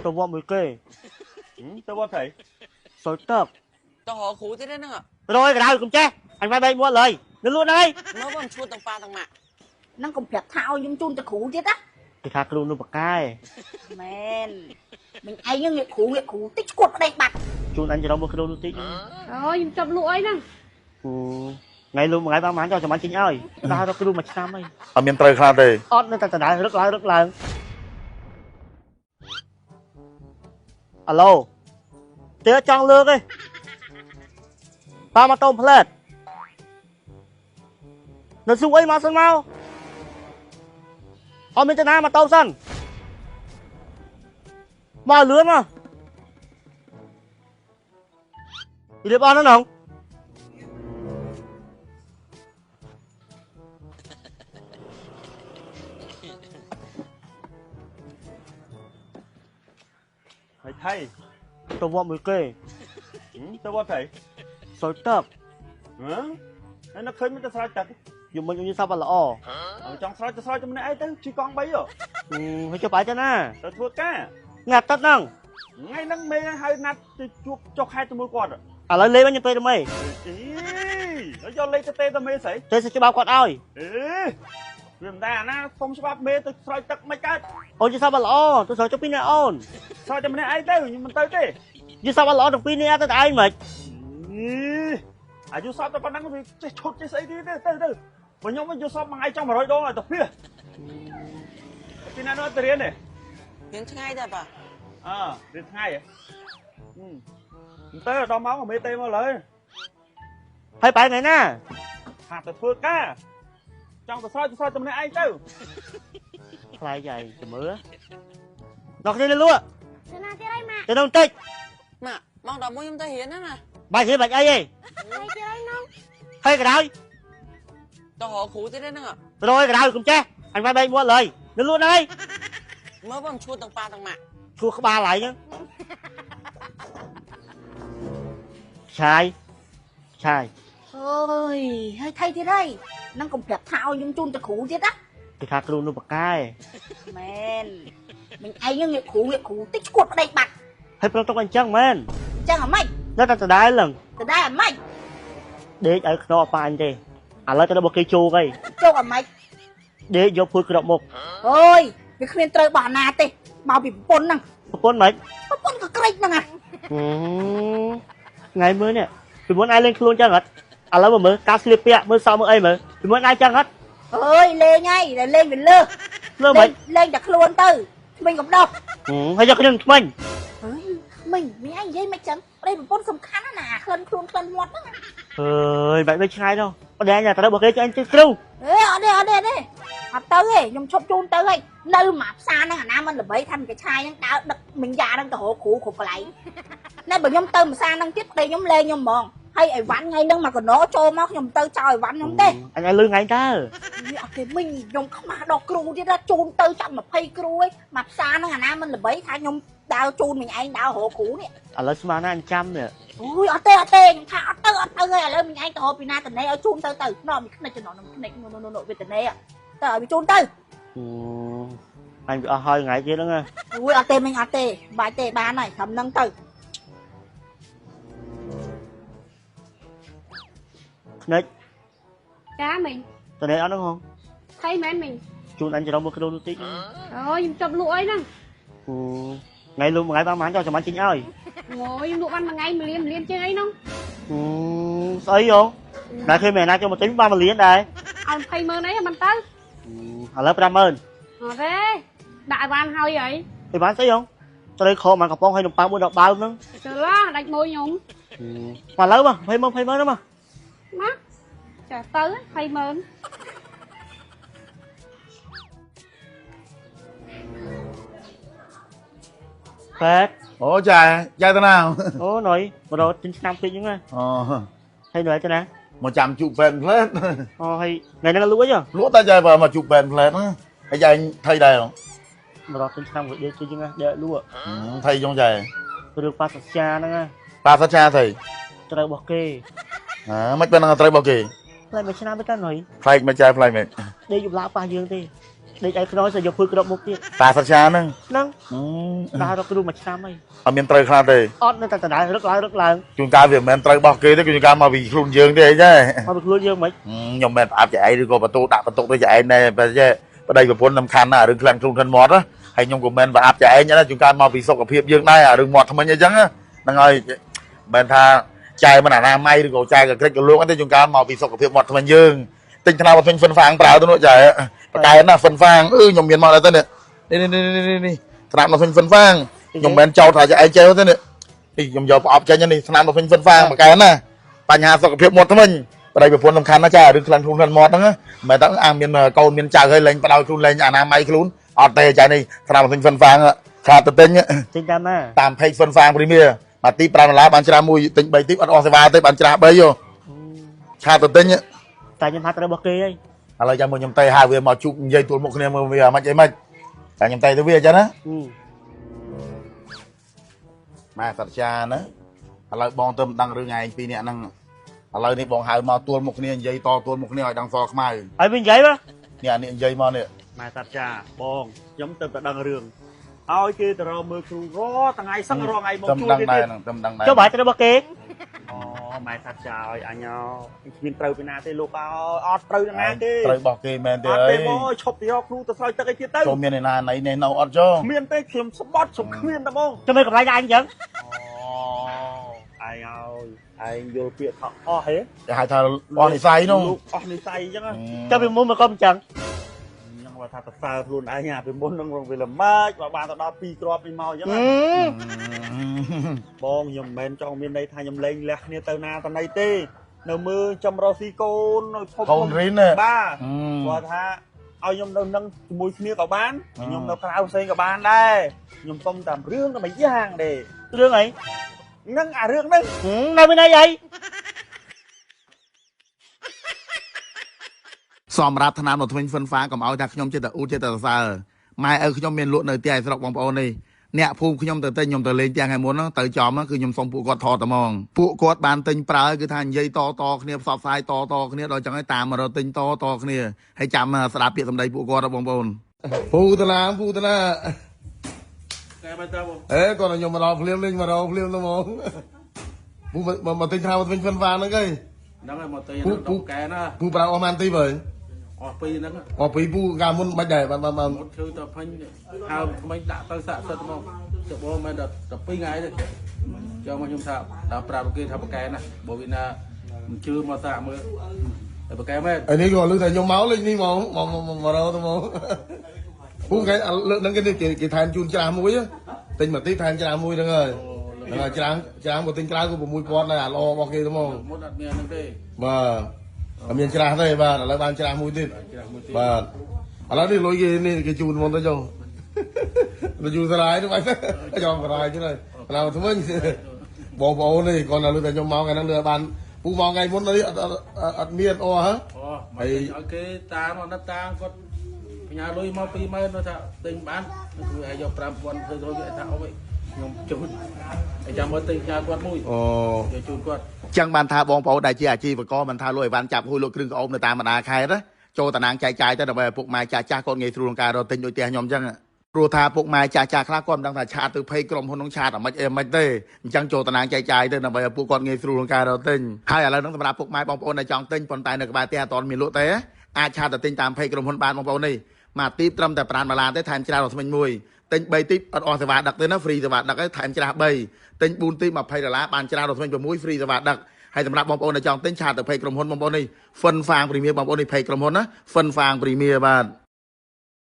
tôi vợ mới kê tôi vợ thầy soi tớp tao họ khủ thế đấy nè rồi cái nào cũng che anh vai bay mua lời đến luôn đây nó vẫn chua tầng pa tầng mạ năng cũng đẹp thao nhưng chun ta khủ chết á thì khác luôn nó bạc cai men mình ai nhưng nghệ khủ tích cột ở đây bạc chun anh cho nó mua cái đô nó tí rồi nhưng chậm lụi nè ngày luôn một ngày ba mán cho má chính ơi ra đó cái đô mà năm ơi ở miền tây khai đây ót nó ta đã rất là alo tía trong lương đi ba mà tôm phết nó xuống ấy mà sân mau ở bên trên mà tôm sân mà lươn mà đi đẹp ăn nó không thầy tôi vợ mới kê tôi vợ thầy soi tớp nó khơi mới ta sai chặt dùng mình như sao bà lọ trong sai cho mình ấy tới chỉ con bấy rồi phải cho phải cho na tôi thua cá ngạt tất năng ngay năng mê hai nát chuột cho hai tôi mua quạt à lấy lấy bao nhiêu tê đâu mày nó cho lấy cho tê tao mê sấy tê sẽ cho bao quạt ơi làm ta na không sẽ bắt mê tôi sai chặt mấy cái ôi chứ sao bà lọ tôi sợ cho pin này ôn sai cho mình ấy tới nhưng mình tới tê chứ sao bà lọ được pin này tới ai mày à chú sao tao còn đang bị chốt cái sấy đi từ mà nhóm chú sao mà ngay trong mà rồi đó là tập phía pin này nó tiền này tiếng ngay đẹp à đến ngay à tới là đo máu mà mê tê mà lấy hay phải này nè hạt từ phơi cá trong tôi sao cho mình ấy chứ lại vậy thì mưa nó đi lên luôn từ đâu tích mà mong đọc mua em ta hiến á nè bài gì bạch ai gì hay cái nào tao họ khủ thế đấy nè rồi cái nào cũng che anh vai bay mua lời đến luôn đây nó vẫn chua tầng pa tầng mạ chua có ba lại nhá sai ôi hơi thay thế đây năng cũng đẹp thao nhưng chun ta khủ chết á thì khác luôn nó bạc cai men mình ai nhưng nghệ khủ tích cột ở đây bạc hay trong anh chăng men chăng ở mày nó ta đái lần từ đây ở mày để ở nó pa anh đi à lấy cái đó một cây chu cây châu ở mày để vô phơi cái động một ôi việc khuyên trời bỏ nà tê bao bị pôn năng con mấy pôn cả cây năng à ngày mới nè vì muốn ai lên luôn chăng hết à lấy mà cá slip mới sau mới ấy mà vì muốn ai chăng hết ơi lên ngay để lên mình lơ mấy lên đặt luôn tư mình cũng đâu hay cho cái đừng mình mình mấy anh dây mày chẳng đây một con sầm khăn nè hơn khuôn con ngọt đó ơi vậy mới sai đâu ở đây nhà tao đã bật cái cho anh chơi kêu ở đây học tới ấy nhung chụp chun tới ấy nơi mà xa nó nam anh là bấy thành cái chai nó đau đực mình già đang hộ khủ lại nên bởi nhung tư mà xa đang chết đây nhung lên nhung mòn hay ấy vắn ngay nâng mà còn nó trôi móc nhung tư trời vắn nhung tê anh ai lương ngay ta thì mình nhung không mà đọc cừu đi ra chun tư chậm mà phay cừu ấy mà xa nó nam anh là bấy thay nhung đau chun mình anh đau hộ khủ nè à lấy mà nó ăn trăm nè ui ở tê thả ở tê rồi mình anh tổ pina tình này ở chun từ nó mình cái này cho nó cái này nó về tình này à tớ bị chun từ anh bị hơi ngại chứ đó nghe ui ở tê mình ở tê bài tê ba này thầm nâng từ đấy cá mình tao để ăn đúng không thấy mến mình chun anh cho nó một cái đô tí rồi em chụp lụi nè ngày luôn một ngày ba mán cho má chính ơi ngồi em lụi ăn mà ngày mình liền chơi ấy không ấy không này khi mẹ nay cho một tính ba mà liền đây ông thầy mơ nấy mình tới à lớp năm ơn thế đại van hơi vậy thì bán thấy không cho đây kho mà cặp bông hay đồng bao mua đọc bao nữa chờ lo đặt môi nhúng mà lớn mà phải mơ đó mà mắt chờ tới thầy mơ phết ủa trai trai thế nào ố nội mà đồ chín năm phi những hay nói cho nè 100 chục ven phết hay ngày nay là lúa chứ lúa ta chơi vào mà chục ven phết á hay trai thay đây không mà đồ chín năm để chơi chứ để lúa thay trong trời tôi được ba sạch cha đó nghe ba sát cha thì tôi được bọc kê mấy bên đang trai bao kỳ lại mấy năm với ta nói thay mấy trai thay mẹ để dùng lá ba dương đi đây ai nói sẽ dục phơi cái một kia តាសាចាហ្នឹង nâng đa nó cứ đu mà chăm ấy អត់មានត្រូវខ្លះទេ ót nó ta đá rất lớn ជួនកាលវាមិនមែនត្រូវរបស់គេទេជួនកាលមកពីខ្លួនយើងទេអីទេ mà được luôn dương mấy ខ្ញុំមិនប្រអាប់ចែកឬក៏បន្ទូដាក់បន្ទុកទៅចែកណែបើចេះប្តីប្រពន្ធសំខាន់ណារឿងខ្លាំងខ្លួនខាន់មាត់ណាហើយខ្ញុំក៏មិនប្រអាប់ចែកណាជួនកាលមកពីសុខភាពយើងដែររឿងមាត់ថ្មិញអីចឹងហ្នឹងហើយមិនថាចែកមិនអនាម័យឬក៏ចែកក្រិចក៏លោកទេជួនកាលមកពីសុខភាពមាត់ថ្មិញយើងទិញថ្នាំមកទិញហ្វិនហ្វាងប្រើទៅនោះចែកបកែណាហ្វិនហ្វាងខ្ញុំមានមកដល់ទៅនេះនេះថ្នាំមកទិញហ្វិនហ្វាងខ្ញុំមិនចោលថាចែកចែកទៅនេះខ្ញុំយកប្រអប់ចេញនេះថ្នាំមកទិញហ្វិនហ្វាងបកែណាបញ្ហាសុខភាពមាត់ថ្មិញ ប្តីប្រពន្ធសំខាន់ណាស់ចារឿងខ្លាំងខ្លួនខ្លាំងមាត់ហ្នឹងមិនតែអាមានកូនមានចៅហើយលេងបដ ாய் ខ្លួនលេងអនាម័យខ្លួនអត់ទេចានេះថ្នាំទិញហ្វិនហ្វាងខាតទៅទិញ trên cam á តាមផេកហ្វិនហ្វាងព្រីមៀមកទី5ដុល្លារបានច្រាស់មួយទិញ3ទីអត់អស់សេវាទេបានច្រាស់3យោខាតទៅទិញ tại nhân hạt nó bọc kê ấy ឥឡូវចាំមកខ្ញុំទៅហៅវាមកជួបនិយាយទួលមុខគ្នាមើលវាមិនអីមិនតែខ្ញុំទៅទៅវាអញ្ចឹងណាម៉ែសត្វចាណាឥឡូវបងទៅមិនដឹងរឿងឯងពីរនាក់ហ្នឹង ឥឡូវនេះបងហៅមកទួលមុខគ្នានិយាយតទួលមុខគ្នាឲ្យដឹងសខ្មៅ ấy bên giấy á នេះអានេះនិយាយមកនេះ mà thật cha បងខ្ញុំទៅតែដឹងរឿងឲ្យគេទៅរកមើលគ្រូរថ្ងៃសឹងរថ្ងៃមកជួយគេទៀតខ្ញុំដឹងដែរ cho bài nó bọc kê អូម៉ែថាចាឲ្យអញគ្មានត្រូវពីណាទេលោកអត់ត្រូវណាទេត្រូវរបស់គេមែនទេអត់ទេបងឈប់ទៅរកគ្រូទៅស្រោចទឹកអីទៀតទៅចូលមានឯណាណៃនេះនៅអត់ចុះគ្មានទេខ្ញុំស្បត់ខ្ញុំគ្មានតែបង cho mấy cầm lại anh chẳng អូឯងឲ្យឯងយល់ពាក្យថាអស់ហេគេហៅថាអស់និស័យនោះអស់និស័យអញ្ចឹង cho bên mua mà con chẳng ខ្ញុំថាទៅសើខ្លួនឯងអាពីមុននឹងរងវាល្មើចបើបានទៅដល់2គ្រាប់នេះមកអញ្ចឹងបងខ្ញុំមិនមែនចង់មានន័យថាខ្ញុំលេងលះគ្នាទៅណាទៅណីទេនៅមើលចំរស់ស៊ីកូននៅឈប់កូនរីនបាទគាត់ថាឲ្យខ្ញុំនៅនឹងជាមួយគ្នាក៏បានខ្ញុំនៅក្រៅផ្សេងក៏បានដែរខ្ញុំសុំតាមរឿងតែមួយយ៉ាងទេ រឿងអី ហ្នឹងអារឿងហ្នឹង នៅbên đây vậy សម្រាប់ថ្នាំមកថ្មិញហ្វិនហ្វាកុំឲ្យថាខ្ញុំចេះតែអ៊ូចេះតែសរសើរម៉ែឪខ្ញុំមានលក់នៅផ្ទះឯស្រុកបងប្អូននេះអ្នកភូមិខ្ញុំទៅទិញខ្ញុំទៅលេងផ្ទះថ្ងៃមុនហ្នឹងទៅចំគឺខ្ញុំសុំពួកគាត់ថតតែហ្មងពួកគាត់បានទិញប្រើគឺថានិយាយតគ្នាផ្សព្វផ្សាយតគ្នាដល់ចឹងហើយតាមមករត់ទិញតគ្នាហើយចាំស្ដាប់ពាក្យសម្ដីពួកគាត់បងប្អូនពូតាណាកែមិនទៅបងគាត់ខ្ញុំមកដល់ភ្លាមលេងមករកភ្លាមទៅហ្មងពូមកទិញថ្នាំមកថ្មិញហ្វិនហ្វាហ្នឹងហើយ ហ្នឹងហើយមកទៅហ្នឹងកែណា ពូប្រើអស់ម៉ានទីបើ អស់ពីរហ្នឹង អស់ពីពូកាលមុនមិនដែរបាន មុតឈឺទៅផាញ់ហៅថ្មីដាក់ទៅសាក់សិតមកទៅបងមិនដល់2ថ្ងៃទេចូលមកខ្ញុំថាដល់ប្រាប់គេថាបកែណាបើវិណាមិនជឿមកសាក់មើលតែបកែមែន ឯនេះក៏លើតែខ្ញុំមកលេងនេះហ្មងមករកទៅហ្មងពូគេលើកហ្នឹងគេថែមជូនច្រាស់មួយទិញមកទីថែមច្រាស់មួយហ្នឹងហើយហ្នឹងហើយច្រាស់មកទិញក្រៅក៏6000ដែរអាល្អរបស់គេទៅហ្មង មុតអត់មានហ្នឹងទេ បាទអត់មានច្រាស់ទេបាទឥឡូវបានច្រាស់មួយទៀតបាទឥឡូវនេះលុយគេជូនហ្មងទៅចុះទៅជូនសារាយទៅបាច់យកសារាយទៅហើយឡៅថ្មិញបងប្អូននេះគាត់លើតែខ្ញុំមកថ្ងៃហ្នឹងលើបានពូមកថ្ងៃមុននេះអត់មានអូហ៎ ហើយឲ្យគេតាមអត់តាមគាត់ផ្ញើលុយមក20000នោះថាទិញបានគឺឲ្យយក5000ធ្វើទៅវាថាអូខ្ញុំជូនហើយចាំមើលទិញផ្ញើគាត់មួយអូយកជូនគាត់ ចឹងបានថាបងប្អូនដែលជាអាជីវករមិនថាលុយអីវ៉ាន់ចាប់ហួយលក់គ្រឿងក្អមនៅតាមបណ្ដាខេត្តណាចូលតាណាងចែកចាយទៅដើម្បីឲ្យពុកម៉ែចាស់ចាស់គាត់ងាយស្រួលក្នុងការរកទិញដូចផ្ទះខ្ញុំចឹងព្រោះថាពុកម៉ែចាស់ចាស់ខ្លះគាត់មិនដឹងថាឆាតទៅភ័យក្រុមហ៊ុននឹងឆាតអាម៉េចអីមិនទេអញ្ចឹងចូលតាណាងចែកចាយទៅដើម្បីឲ្យពួកគាត់ងាយស្រួលក្នុងការរកទិញហើយឥឡូវហ្នឹងសម្រាប់ពុកម៉ែបងប្អូនដែលចង់ទិញប៉ុន្តែនៅក្បែរផ្ទះអត់ទាន់មានលក់ទេអាចឆាតទៅទិញតាមភ័យក្រុមហ៊ុនបានបងប្អូននេះមកទីត្រឹមតែ5ដុល្លារទេថែមច្រើនដល់ថ្មិញមួយទិញ3ទីអត់អស់សេវាដឹកទេណាហ្វ្រីសេវាដឹកហើយថែមច្រាស់3ទិញ4ទី20ដុល្លារបានច្រើនដល់ថ្មិញ6ហ្វ្រីសេវាដឹក ហើយសម្រាប់បងប្អូនដែលចង់ទិញឆាតទៅភ័យក្រុមហ៊ុនបងប្អូននេះហ្វិនហ្វាងព្រីមៀបងប្អូននេះភ័យក្រុមហ៊ុនណាហ្វិនហ្វាងព្រីមៀបាទ